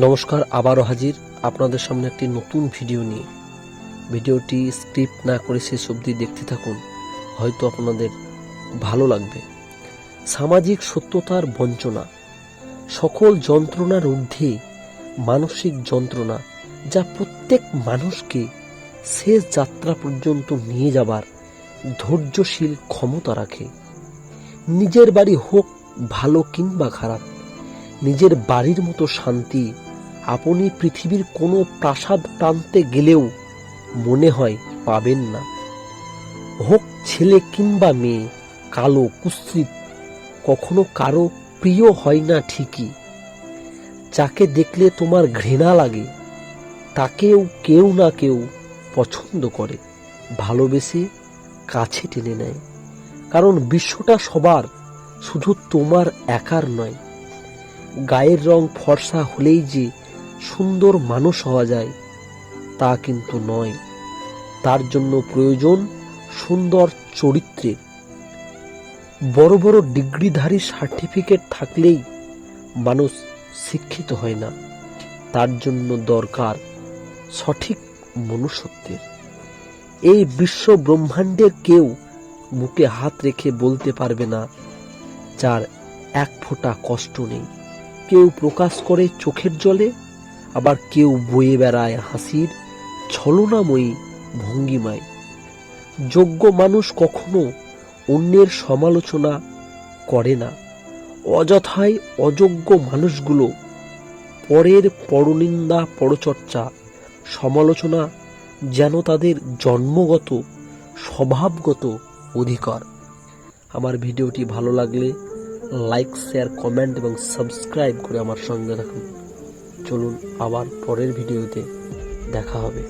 নমস্কার, আবারও হাজির আপনাদের সামনে একটি নতুন ভিডিও নিয়ে। ভিডিওটি স্ক্রিপ্ট না করে শেষ অবধি দেখতে থাকুন, হয়তো আপনাদের ভালো লাগবে। সামাজিক সত্যতার বঞ্চনা, সকল যন্ত্রণার ঊর্ধ্বে মানসিক যন্ত্রণা, যা প্রত্যেক মানুষকে শেষ যাত্রা পর্যন্ত নিয়ে যাবার ধৈর্যশীল ক্ষমতা রাখে। নিজের বাড়ি হোক ভালো কিংবা খারাপ, নিজের বাড়ির মতো শান্তি আপনি পৃথিবীর কোনো প্রাসাদ প্রান্তে গেলেও মনে হয় পাবেন না। হোক ছেলে কিংবা মেয়ে, কালো কুৎসিত, কখনো কারো প্রিয় হয় না ঠিকই। যাকে দেখলে তোমার ঘৃণা লাগে, তাকেও কেউ না কেউ পছন্দ করে, ভালোবেসে কাছে টেনে নেয়। কারণ বিশ্বটা সবার, শুধু তোমার একার নয়। গায়ের রং ফর্সা হলেই যে সুন্দর মানুষ হওয়া যায় তা কিন্তু নয়। তার জন্য প্রয়োজন সুন্দর চরিত্রের। বড় বড় ডিগ্রিধারী সার্টিফিকেট থাকলেই মানুষ শিক্ষিত হয় না, তার জন্য দরকার সঠিক মনুষ্যত্বের। এই বিশ্ব ব্রহ্মাণ্ডের কেউ বুকে হাত রেখে বলতে পারবে না যার এক ফোঁটা কষ্ট নেই। কেউ প্রকাশ করে চোখের জলে, আবার কেউ বয়ে বেড়ায় হাসির ছলনাময়ী ভঙ্গিমায়। যোগ্য মানুষ কখনো অন্যের সমালোচনা করে না, অযথায় অযোগ্য মানুষগুলো পরের পরনিন্দা, পরচর্চা, সমালোচনা যেন তাদের জন্মগত স্বভাবগত অধিকার। আমার ভিডিওটি ভালো লাগলে লাইক, শেয়ার, কমেন্ট এবং সাবস্ক্রাইব করে আমার সঙ্গে থাকুন। চলুন আবার পরের ভিডিওতে দেখা হবে।